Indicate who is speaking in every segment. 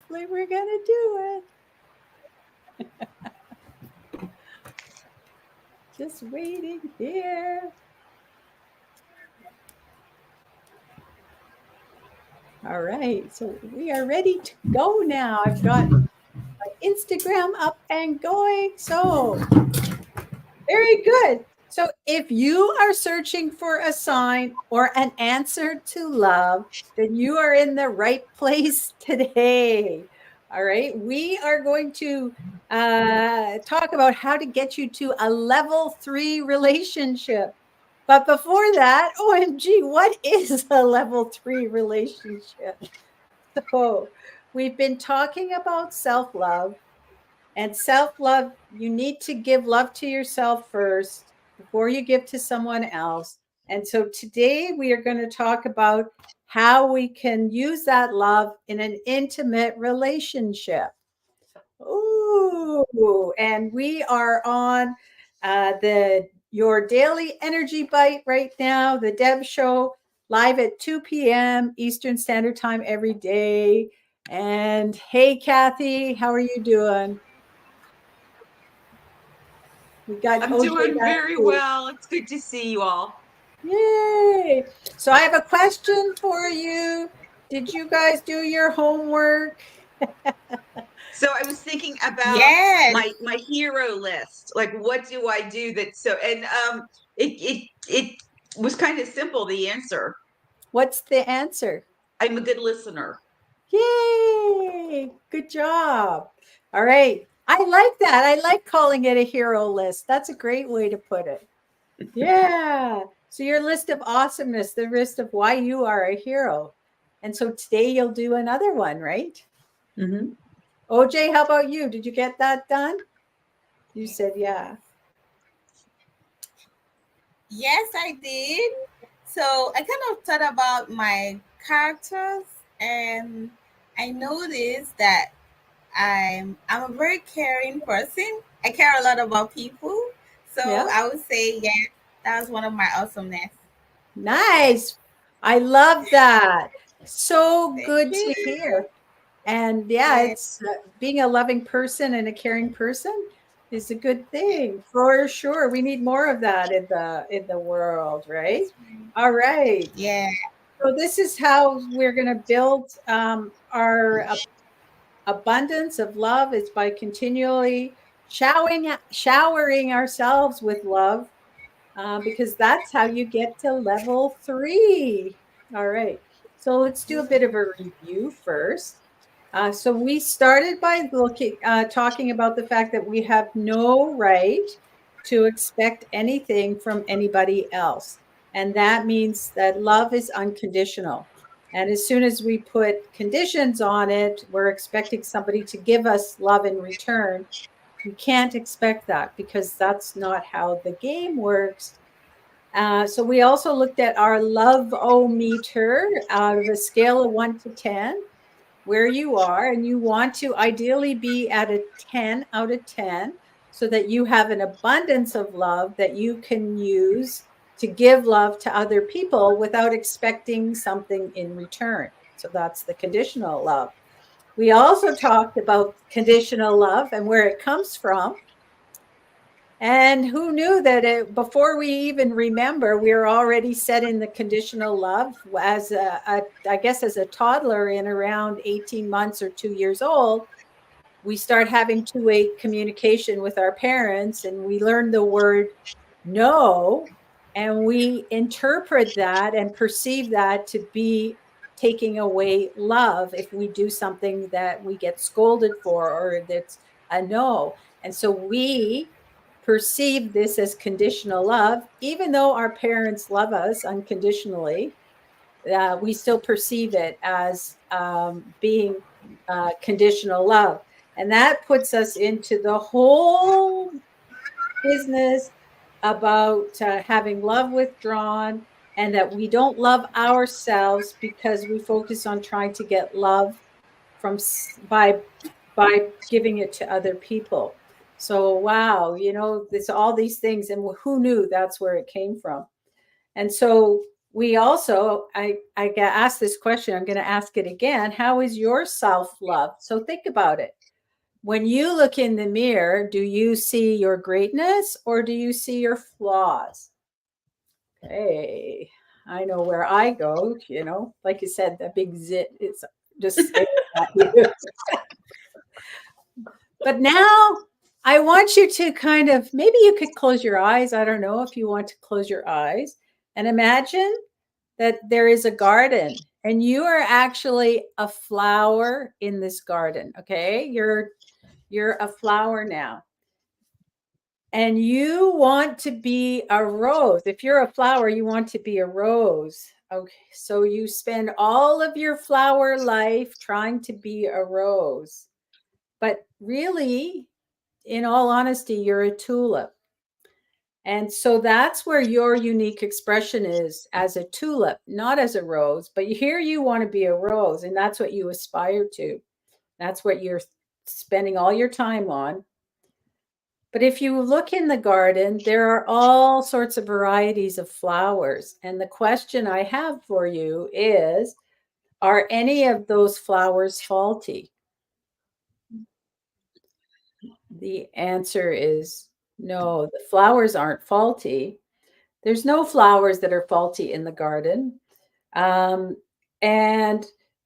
Speaker 1: hopefully we're going to do it. Just waiting here. All right, so we are ready to go now. I've got my Instagram up and going. So very good. So if you are searching for a sign or an answer to love, then you are in the right place today. All right. We are going to talk about how to get you to a level 3 relationship. But before that, OMG, what is a level 3 relationship? So we've been talking about self love, and self love, you need to give love to yourself first before you give to someone else. And so today we are going to talk about how we can use that love in an intimate relationship. Ooh, and we are on the Your Daily Energy Bite right now, the Deb Show, live at 2 p.m. Eastern Standard Time every day. And hey, Kathy, how are you doing? We got
Speaker 2: I'm
Speaker 1: OJ
Speaker 2: doing
Speaker 1: back
Speaker 2: very
Speaker 1: too.
Speaker 2: well. It's good to see you all.
Speaker 1: Yay! So I have a question for you. Did you guys do your homework?
Speaker 2: So I was thinking about
Speaker 3: Yes.
Speaker 2: my hero list. Like, what do I do that so? And it was kind of simple. The answer:
Speaker 1: What's the answer?
Speaker 2: I'm a good listener.
Speaker 1: Yay! Good job. All right. I like that. I like calling it a hero list. That's a great way to put it. Yeah. So your list of awesomeness, the list of why you are a hero. And so today you'll do another one, right?
Speaker 2: Mm-hmm.
Speaker 1: OJ, how about you? Did you get that done? You said yeah.
Speaker 3: Yes, I did. So I kind of thought about my characters, and I noticed that I'm a very caring person. I care a lot about people. So
Speaker 1: Yeah.
Speaker 3: I would say yes, that was one of my awesomeness.
Speaker 1: Nice. I love that. So
Speaker 3: Thank
Speaker 1: good to
Speaker 3: you.
Speaker 1: hear. And yeah,
Speaker 3: Yeah.
Speaker 1: it's being a loving person and a caring person is a good thing for sure. We need more of that in the world, right?
Speaker 3: That's right.
Speaker 1: All right.
Speaker 3: Yeah.
Speaker 1: So this is how we're going to build our abundance of love is by continually showering ourselves with love, because that's how you get to level 3. All right. So let's do a bit of a review first. So we started by talking about the fact that we have no right to expect anything from anybody else. And that means that love is unconditional. And as soon as we put conditions on it, we're expecting somebody to give us love in return. We can't expect that because that's not how the game works. So we also looked at our love-o-meter out of a scale of 1 to 10, where you are, and you want to ideally be at a 10 out of 10 so that you have an abundance of love that you can use to give love to other people without expecting something in return. So that's the conditional love. We also talked about conditional love and where it comes from. And who knew that before we even remember, we were already set in the conditional love as I guess, as a toddler in around 18 months or 2 years old. We start having two-way communication with our parents, and we learn the word no, and we interpret that and perceive that to be taking away love if we do something that we get scolded for or that's a no. And so we perceive this as conditional love, even though our parents love us unconditionally. We still perceive it as being conditional love. And that puts us into the whole business about having love withdrawn, and that we don't love ourselves because we focus on trying to get love from by giving it to other people. So wow, there's all these things, and who knew that's where it came from. And so we also, I get asked this question, I'm going to ask it again. How is your self-love? So think about it. When you look in the mirror, do you see your greatness or do you see your flaws? Okay, I know where I go, like you said, the big zit is just staring at you. But now I want you to kind of, maybe you could close your eyes. I don't know if you want to close your eyes and imagine that there is a garden and you are actually a flower in this garden. Okay. You're a flower now. And you want to be a rose. If you're a flower, you want to be a rose. Okay. So you spend all of your flower life trying to be a rose. But really, in all honesty, you're a tulip. And so that's where your unique expression is as a tulip, not as a rose. But here you want to be a rose, and that's what you aspire to. That's what you're spending all your time on. But if you look in the garden, there are all sorts of varieties of flowers. And the question I have for you is, are any of those flowers faulty? The answer is no, the flowers aren't faulty. There's no flowers that are faulty in the garden. And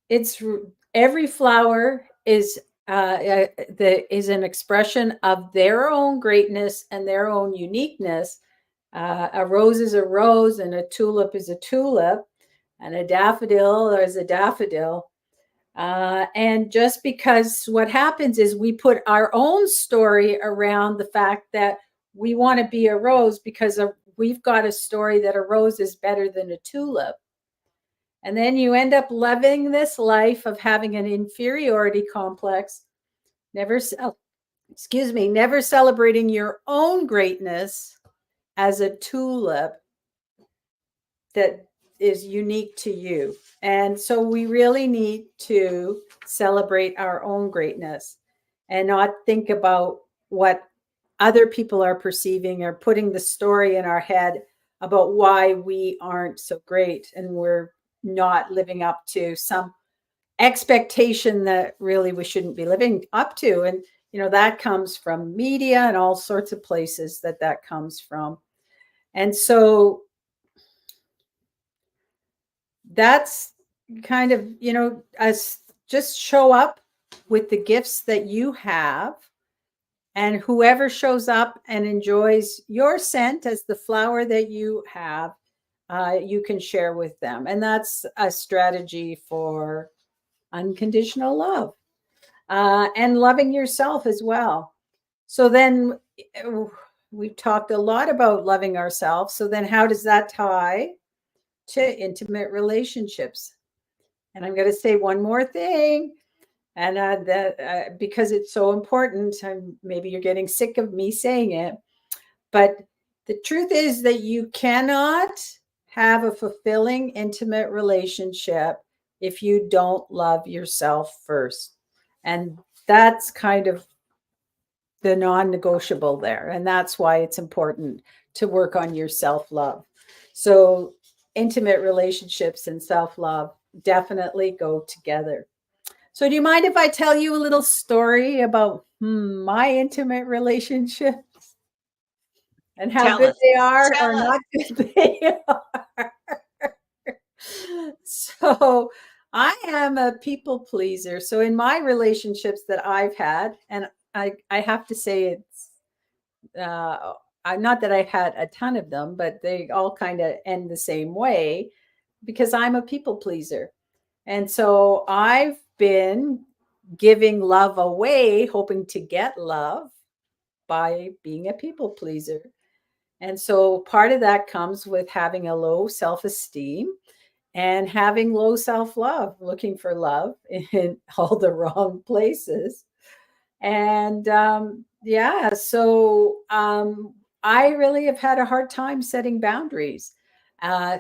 Speaker 1: it's every flower is is an expression of their own greatness and their own uniqueness. A rose is a rose, and a tulip is a tulip, and a daffodil is a daffodil. And just because what happens is we put our own story around the fact that we want to be a rose because we've got a story that a rose is better than a tulip. And then you end up living this life of having an inferiority complex, never celebrating your own greatness as a tulip that is unique to you. And so we really need to celebrate our own greatness and not think about what other people are perceiving or putting the story in our head about why we aren't so great and we're not living up to some expectation that really we shouldn't be living up to. And that comes from media and all sorts of places that comes from. And so that's kind of, as just show up with the gifts that you have, and whoever shows up and enjoys your scent as the flower that you have, you can share with them. And that's a strategy for unconditional love, and loving yourself as well. So then we've talked a lot about loving ourselves. So then how does that tie to intimate relationships? And I'm going to say one more thing, and that because it's so important, and maybe you're getting sick of me saying it, but the truth is that you cannot have a fulfilling intimate relationship if you don't love yourself first. And that's kind of the non-negotiable there. And that's why it's important to work on your self-love. So intimate relationships and self-love definitely go together. So do you mind if I tell you a little story about my intimate relationships and how
Speaker 2: Tell
Speaker 1: good
Speaker 2: us.
Speaker 1: they are
Speaker 2: Tell
Speaker 1: or
Speaker 2: us.
Speaker 1: not good they are? So I am a people pleaser. So in my relationships that I've had, and I have to say it's not that I've had a ton of them, but they all kind of end the same way because I'm a people pleaser. And so I've been giving love away, hoping to get love by being a people pleaser. And so part of that comes with having a low self esteem and having low self love, looking for love in all the wrong places. And I really have had a hard time setting boundaries.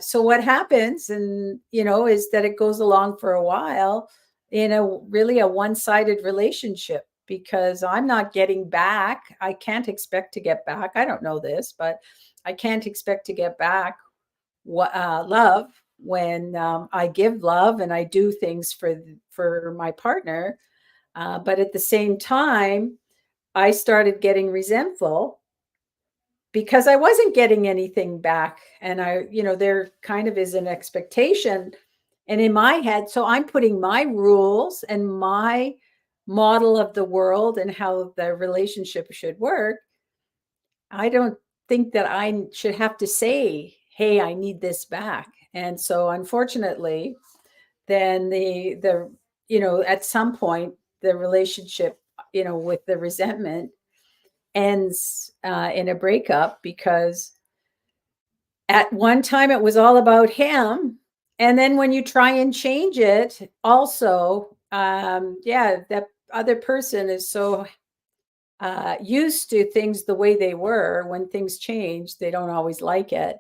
Speaker 1: So what happens, and is that it goes along for a while in a really a one-sided relationship because I'm not getting back. I can't expect to get back. I don't know this, but I can't expect to get back love when I give love and I do things for my partner. But at the same time, I started getting resentful because I wasn't getting anything back. And there kind of is an expectation. And in my head, so I'm putting my rules and my model of the world and how the relationship should work. I don't think that I should have to say, hey, I need this back. And so unfortunately, then at some point, the relationship, with the resentment ends in a breakup, because at one time it was all about him. And then when you try and change it, also, that other person is so used to things the way they were. When things change, they don't always like it.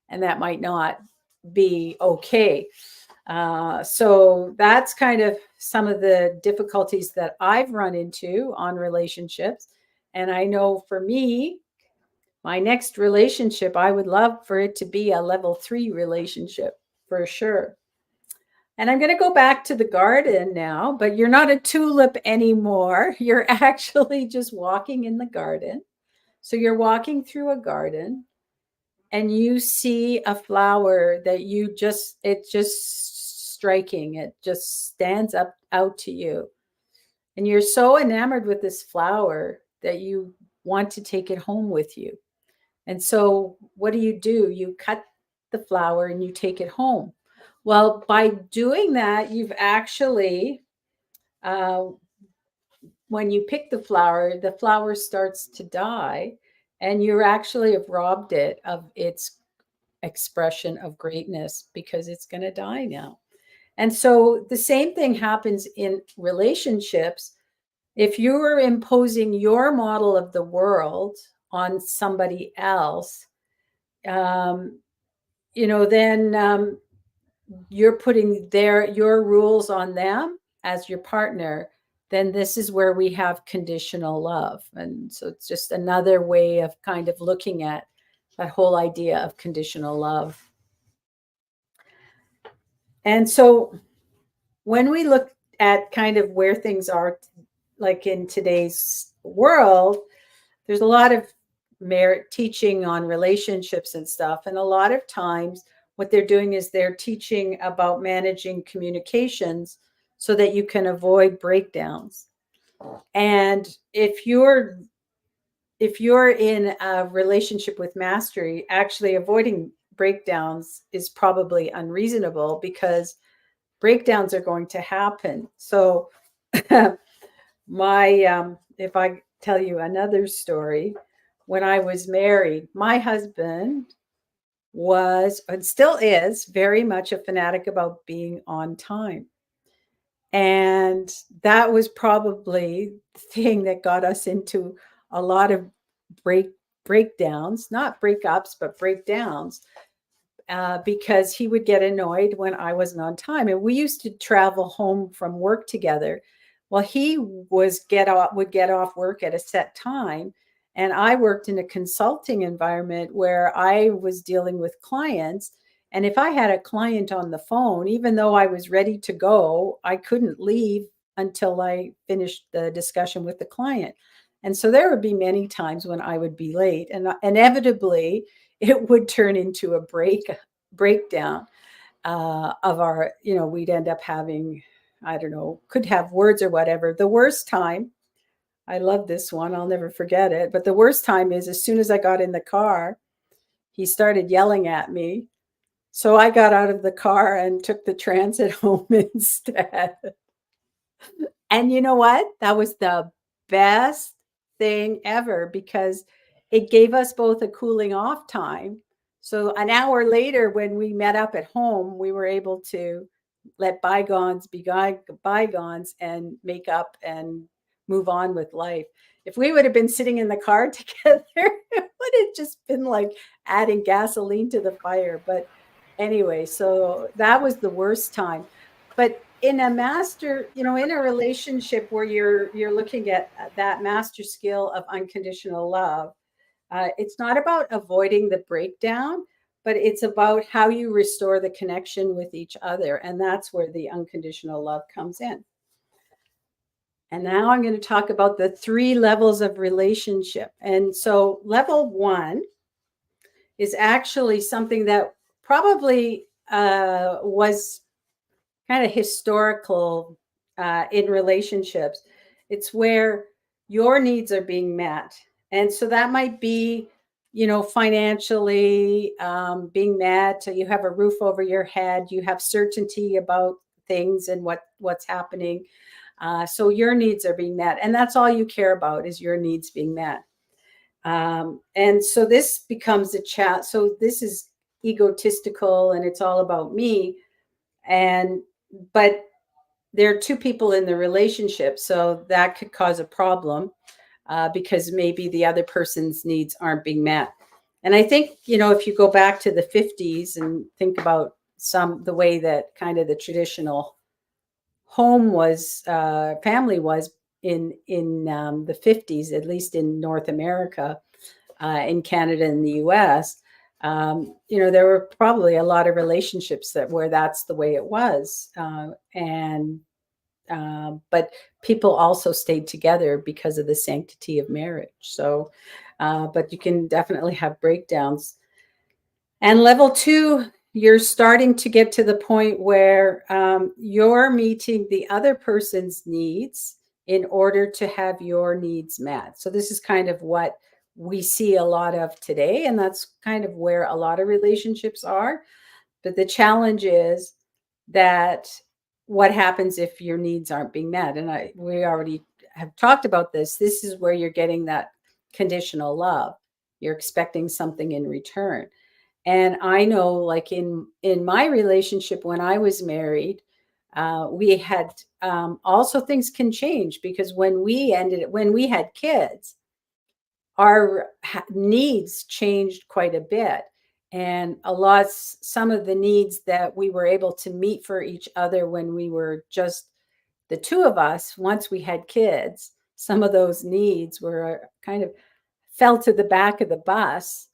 Speaker 1: And that might not be okay. So that's kind of some of the difficulties that I've run into on relationships. And I know for me, my next relationship, I would love for it to be a level 3 relationship for sure. And I'm going to go back to the garden now, but you're not a tulip anymore. You're actually just walking in the garden. So you're walking through a garden and you see a flower that it's just striking. It just stands up out to you. And you're so enamored with this flower that you want to take it home with you. And so what do? You cut the flower and you take it home. Well, by doing that, you've actually, uh, when you pick the flower starts to die, and you actually have robbed it of its expression of greatness because it's going to die now. And so the same thing happens in relationships. If you're imposing your model of the world on somebody else, um, then you're putting your rules on them as your partner. Then this is where we have conditional love. And so it's just another way of kind of looking at that whole idea of conditional love. And so when we look at kind of where things are, like in today's world, there's a lot of merit teaching on relationships and stuff. And a lot of times what they're doing is they're teaching about managing communications so that you can avoid breakdowns. And if you're in a relationship with mastery, actually avoiding breakdowns is probably unreasonable, because breakdowns are going to happen. So if I tell you another story, when I was married, my husband was and still is very much a fanatic about being on time. And that was probably the thing that got us into a lot of breakdowns, not breakups, but breakdowns, because he would get annoyed when I wasn't on time. And we used to travel home from work together. Well, he would get off work at a set time. And I worked in a consulting environment where I was dealing with clients. And if I had a client on the phone, even though I was ready to go, I couldn't leave until I finished the discussion with the client. And so there would be many times when I would be late, and inevitably it would turn into a breakdown of our, we'd end up having, I don't know, could have words or whatever. The worst time, I love this one, I'll never forget it, but the worst time is as soon as I got in the car, he started yelling at me. So I got out of the car and took the transit home instead. And you know what? That was the best thing ever, because it gave us both a cooling off time. So an hour later, when we met up at home, we were able to let bygones be bygones and make up and move on with life. If we would have been sitting in the car together, it would have just been like adding gasoline to the fire. But anyway, so that was the worst time. But in a relationship where you're looking at that master skill of unconditional love, it's not about avoiding the breakdown, but it's about how you restore the connection with each other. And that's where the unconditional love comes in. And now I'm going to talk about the 3 levels of relationship. And so level 1 is actually something that probably was kind of historical in relationships. It's where your needs are being met. And so that might be, financially being met. You have a roof over your head. You have certainty about things and what's happening. So your needs are being met. And that's all you care about, is your needs being met. And so this becomes a chat. So this is egotistical and it's all about me. But there are 2 people in the relationship, so that could cause a problem because maybe the other person's needs aren't being met. And I think, if you go back to the 50s and think about the way that kind of the traditional home was, family was in the 50s, at least in North America, in Canada and the US, there were probably a lot of relationships where that's the way it was. But people also stayed together because of the sanctity of marriage. So, but you can definitely have breakdowns. And level 2, you're starting to get to the point where you're meeting the other person's needs in order to have your needs met. So this is kind of what we see a lot of today. And that's kind of where a lot of relationships are. But the challenge is that what happens if your needs aren't being met? And we already have talked about this. This is where you're getting that conditional love. You're expecting something in return. And I know, like in my relationship when I was married, we had also, things can change, because when we had kids, our needs changed quite a bit. And some of the needs that we were able to meet for each other when we were just the 2 of us, once we had kids, some of those needs were kind of fell to the back of the bus.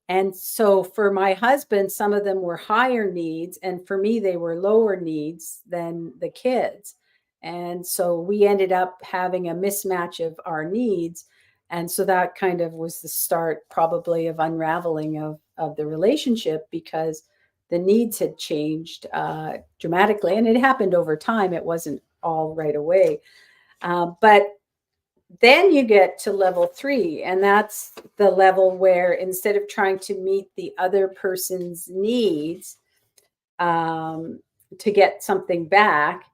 Speaker 1: And so for my husband, some of them were higher needs, and for me, they were lower needs than the kids. And so we ended up having a mismatch of our needs. And so that kind of was the start, probably, of unraveling of the relationship, because the needs had changed dramatically. And it happened over time. It wasn't all right away. But then you get to level 3, and that's the level where, instead of trying to meet the other person's needs to get something back,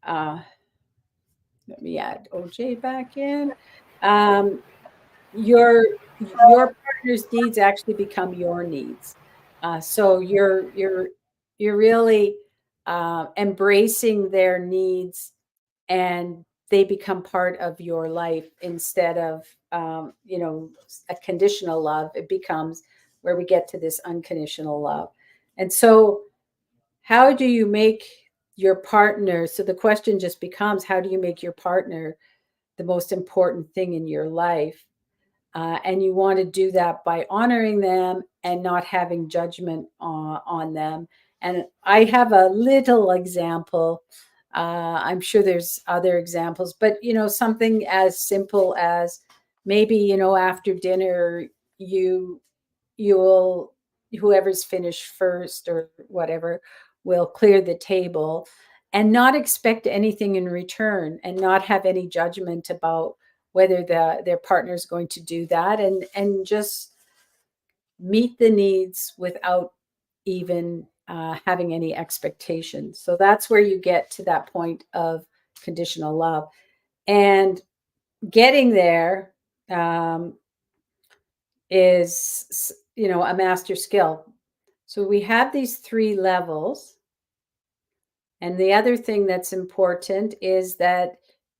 Speaker 1: let me add OJ back in. Your partner's needs actually become your needs. So you're really embracing their needs, and they become part of your life, instead of a conditional love. It becomes where we get to this unconditional love. And so how do you make your partner, so the question just becomes, how do you make your partner the most important thing in your life? And you want to do that by honoring them and not having judgment on them. And I have a little example. I'm sure there's other examples, but something as simple as, maybe after dinner, you'll whoever's finished first or whatever will clear the table, and not expect anything in return, and not have any judgment about whether their partner is going to do that, and just meet the needs without even having any expectations. So that's where you get to that point of conditional love. And getting there is, a master skill. So we have these 3 levels. And the other thing that's important is that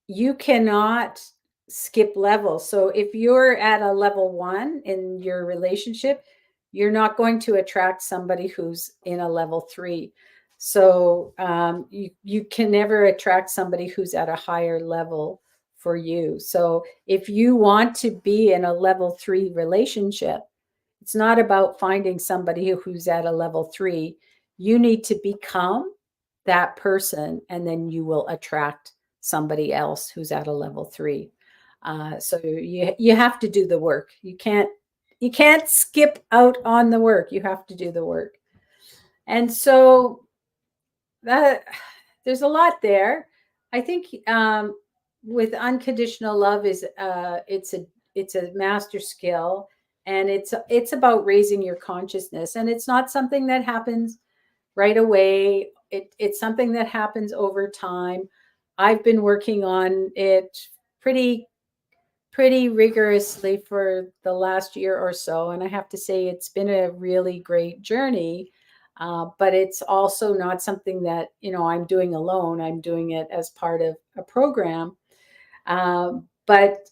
Speaker 1: you cannot skip levels. So if you're at a level 1 in your relationship, you're not going to attract somebody who's in a level 3. So you can never attract somebody who's at a higher level for you. So if you want to be in a level 3 relationship, It's not about finding somebody who's at a level 3. You need to become that person, and then you will attract somebody else who's at a level 3. So you have to do the work. You can't skip out on the work. You have to do the work. And so that there's a lot there. I think with unconditional love is it's a master skill, and it's about raising your consciousness, and it's not something that happens right away. It's something that happens over time. I've been working on it pretty rigorously for the last year or so, and I have to say it's been a really great journey. But it's also not something that I'm doing alone. I'm doing it as part of a program. But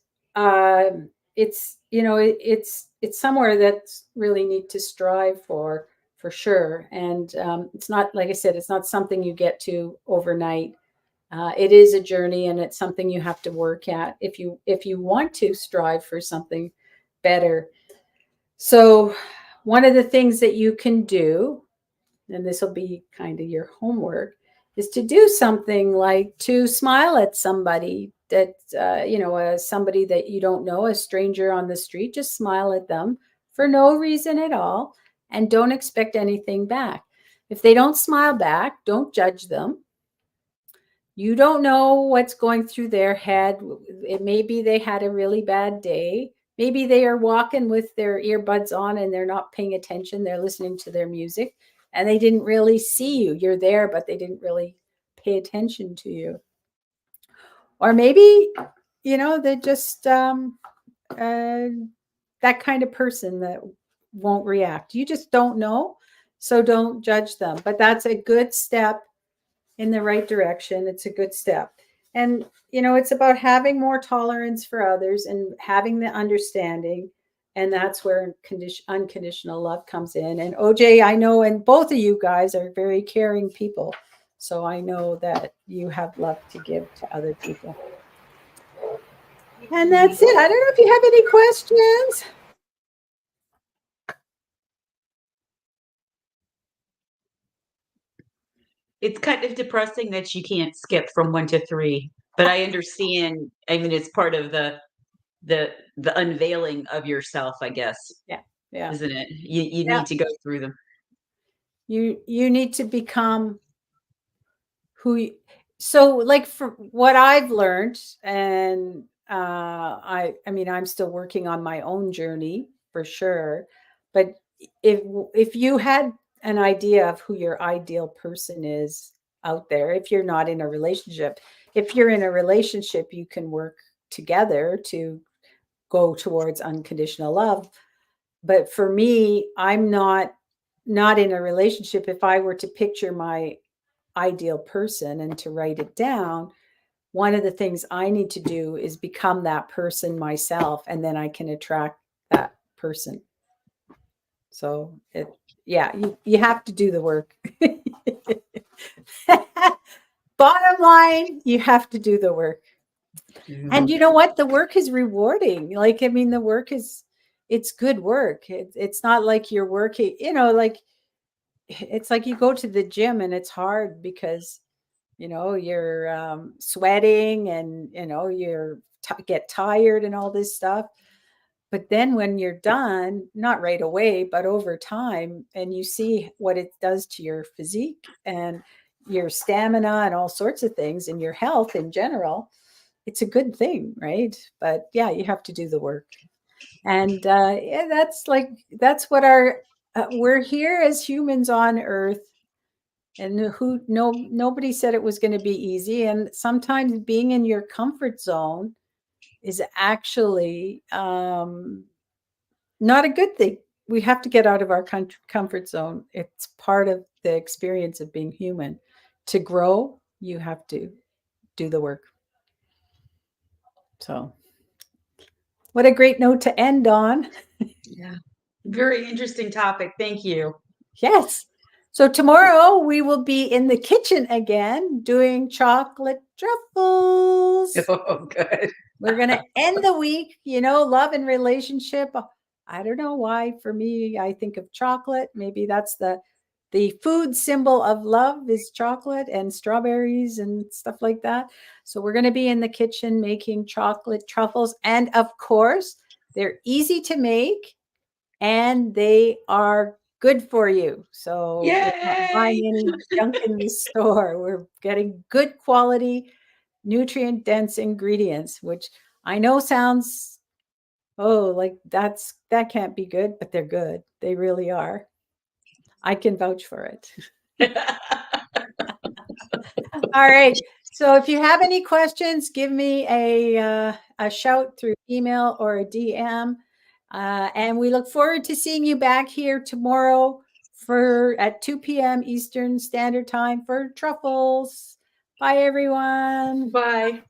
Speaker 1: it's it's somewhere that's really need to strive for sure. And it's not, like I said, it's not something you get to overnight. It is a journey, and it's something you have to work at if you want to strive for something better. So one of the things that you can do, and this will be kind of your homework, is to do something like to smile at somebody that somebody that you don't know, a stranger on the street. Just smile at them for no reason at all, and don't expect anything back. If they don't smile back, don't judge them. You don't know what's going through their head. It may be they had a really bad day. Maybe they are walking with their earbuds on and they're not paying attention. They're listening to their music and they didn't really see you. You're there, but they didn't really pay attention to you. Or maybe, they're just that kind of person that won't react. You just don't know. So don't judge them. But that's a good step in the right direction. It's a good step. And, it's about having more tolerance for others and having the understanding. And that's where unconditional love comes in. And OJ, I know, and both of you guys are very caring people. So I know that you have love to give to other people. And that's it. I don't know if you have any questions.
Speaker 2: It's kind of depressing that you can't skip from 1 to 3, but I understand. I mean, it's part of the unveiling of yourself, I guess.
Speaker 1: Yeah.
Speaker 2: Isn't it? You need to go through them.
Speaker 1: You need to become so like from what I've learned, and I mean I'm still working on my own journey for sure, but if you had an idea of who your ideal person is out there, if you're not in a relationship, if you're in a relationship, you can work together to go towards unconditional love. But for me, I'm not in a relationship. If I were to picture my ideal person and to write it down, one of the things I need to do is become that person myself, and then I can attract that person. So you have to do the work. Bottom line, you have to do the work. And you know what? The work is rewarding. Like, I mean, the work it's good work. It's not like you're working, like it's like you go to the gym and it's hard because you're sweating and you're get tired and all this stuff. But then when you're done, not right away, but over time, and you see what it does to your physique and your stamina and all sorts of things and your health in general, it's a good thing, right? But yeah, you have to do the work. And that's what we're here as humans on Earth. And nobody said it was going to be easy. And sometimes being in your comfort zone is actually not a good thing. We have to get out of our comfort zone. It's part of the experience of being human. To grow, you have to do the work. So, what a great note to end on.
Speaker 2: Yeah. Very interesting topic. Thank you.
Speaker 1: Yes. So tomorrow we will be in the kitchen again doing chocolate truffles.
Speaker 2: Oh, good.
Speaker 1: We're going to end the week, love and relationship I don't know why. For me, I think of chocolate. Maybe that's the food symbol of love is chocolate and strawberries and stuff like that. So we're going to be in the kitchen making chocolate truffles. And of course, they're easy to make and they are good for you. So we're not buying
Speaker 2: Yay!
Speaker 1: any junk in the store. We're getting good quality, nutrient dense ingredients, which I know sounds, oh, like that can't be good, but they're good. They really are. I can vouch for it. All right. So if you have any questions, give me a shout through email or a DM. And we look forward to seeing you back here tomorrow for at 2 p.m. Eastern Standard Time for truffles. Bye, everyone.
Speaker 2: Bye.